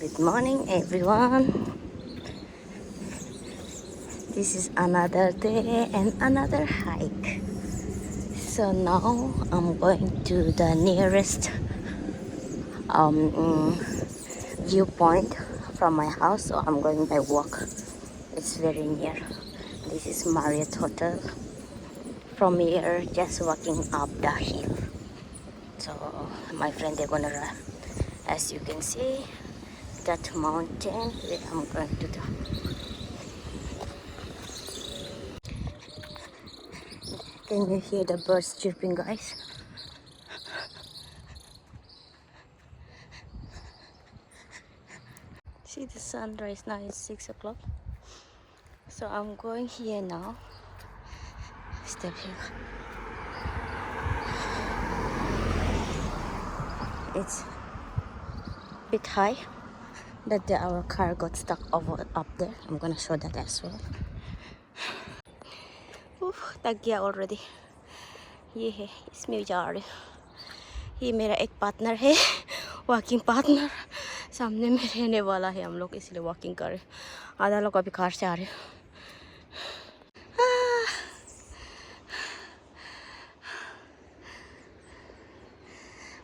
Good morning, everyone. This is another day and another hike. So now I'm going to the nearest um, viewpoint from my house. So I'm going by walk. It's very near. This is Marriott Hotel. From here, just walking up the hill. So my friend, they're gonna, as you can see, that mountain where I'm going to do. Can you hear the birds chirping, guys? See the sunrise now, it's 6 o'clock. So I'm going here now. Step here. It's a bit high that our car got stuck over up there. I'm gonna show that as well. तक गया already. ये है, इसमें जा रहे. ये मेरा एक पार्टनर है, वॉकिंग पार्टनर. सामने में रहने वाला है, हम लोग इसलिए वॉकिंग कर रहे. आधा लोग अभी कार से आ रहे.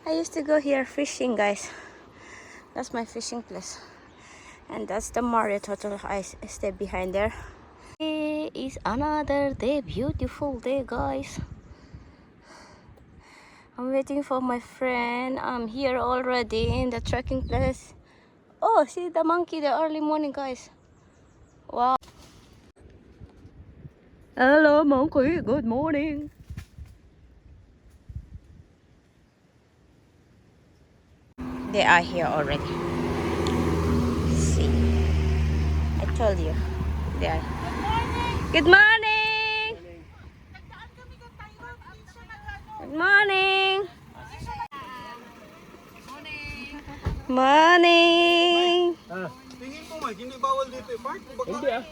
I used to go here fishing, guys. That's my fishing place. And that's the Marriott Hotel. I stay behind there. It is another day, beautiful day, guys. I'm waiting for my friend. I'm here already in the trekking place. Oh, see the monkey, the early morning, guys. Wow. Hello, monkey. Good morning. They are here already. See, I told you. They are. Good morning. Good morning. Morning. Tingin ko, Mike, hindi bawal dito i-park? Hindi ah.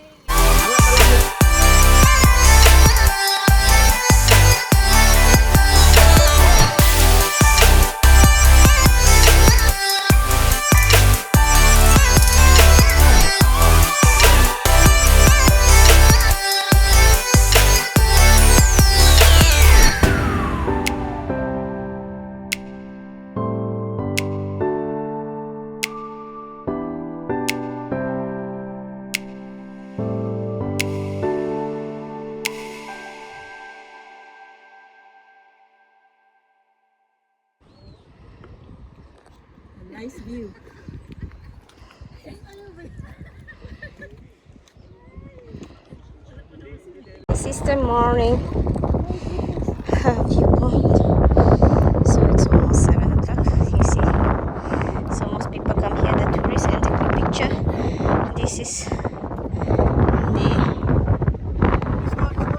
Nice view. This is the morning viewpoint. So it's almost 7 o'clock. You see, so most people come here, the tourists, and take a picture. This is the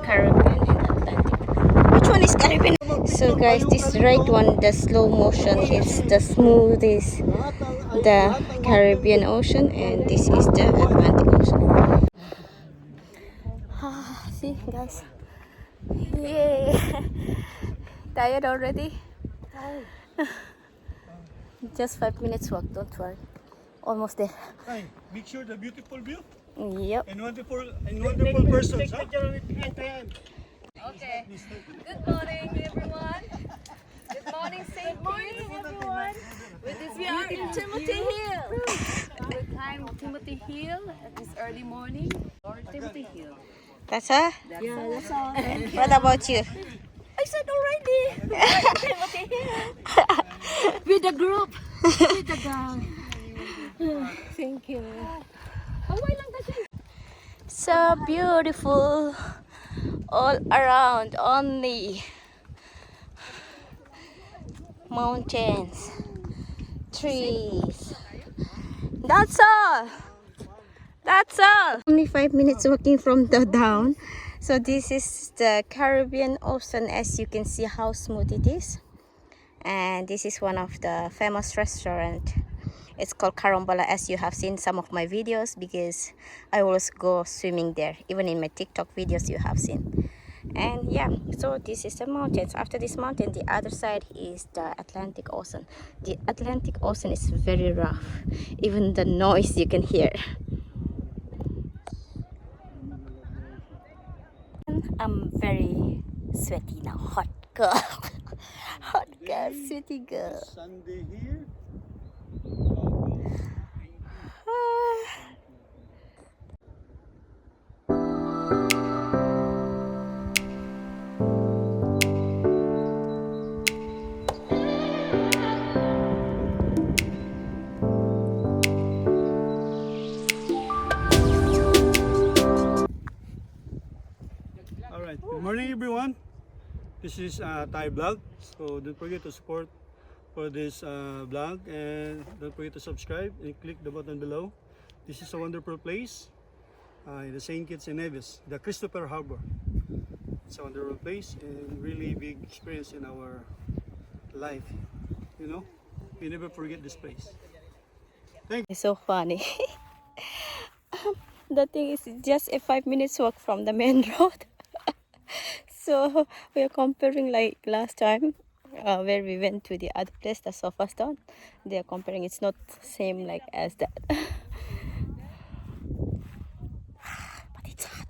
Caribbean and Atlantic. Which one is Caribbean? So guys, this right one, the slow motion, is the smoothest, the Caribbean Ocean, and this is the Atlantic Ocean. See guys, yay! Tired already? Just 5 minutes walk, don't worry. Almost there. Hey, make sure the beautiful view Yep. and wonderful persons, huh? Okay. Good morning, everyone. Good morning, St. Kitts, everyone. With this beautiful Timothy Hill. We climb Timothy Hill at this early morning. Timothy Hill. That's all? Yeah, that's all. What about you? I said already. Timothy Hill. With the group. With the gang. Thank you. So beautiful all around, only mountains, trees. That's all. That's all. Only 5 minutes walking from the down. So this is the Caribbean Ocean. As you can see how smooth it is. And this is one of the famous restaurant. It's called Carambola, as you have seen some of my videos, because I always go swimming there. Even in my TikTok videos you have seen. And yeah, so this is the mountains. After this mountain, the other side is the Atlantic Ocean. The Atlantic Ocean is very rough. Even the noise you can hear. I'm very sweaty now. Hot girl. Hot girl, sweaty girl. Sunday here. Alright, good morning everyone. This is Thai vlog. So don't forget to support for this vlog and don't forget to subscribe and click the button below. This is a wonderful place in the St. Kitts and Nevis, the Christopher Harbor. It's a wonderful place and really big experience in our life. You know, we never forget this place. It's so funny. The thing is just a 5 minutes walk from the main road. So we are comparing like last time where we went to the other place, the Sofa Stone. They are comparing. It's not same like as that. But it's hot.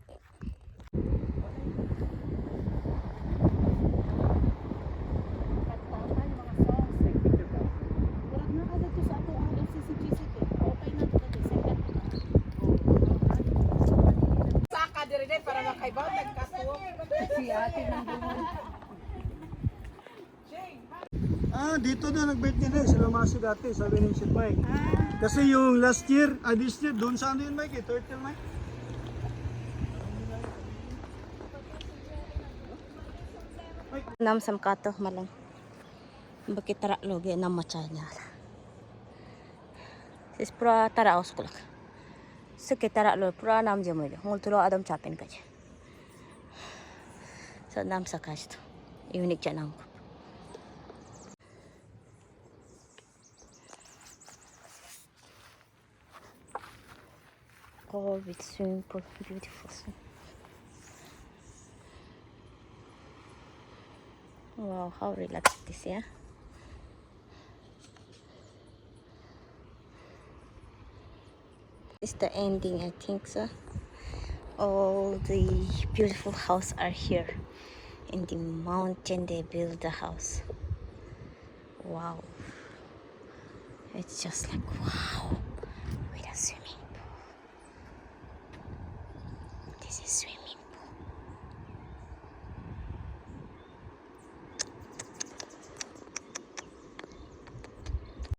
Dito na nag-birthday din sila Masi dati, sabi ni Sid Mike. Kasi yung last year, this year, doon sa ano yun Mike, Turtle Mike? Nam sam kato malang. Bakit tara loge nam macanya. Sis pura tara oskulak. Seke tara lo pura nam jamoy. Ngul tulo adam chapin kaje. So nam sakaj to. Unique janam. Oh, with swimming pool, beautiful swim. Wow, how relaxed this, yeah? It's the ending, I think so. All the beautiful houses are here. In the mountain, they build the house. Wow. It's just like, wow. With a swimming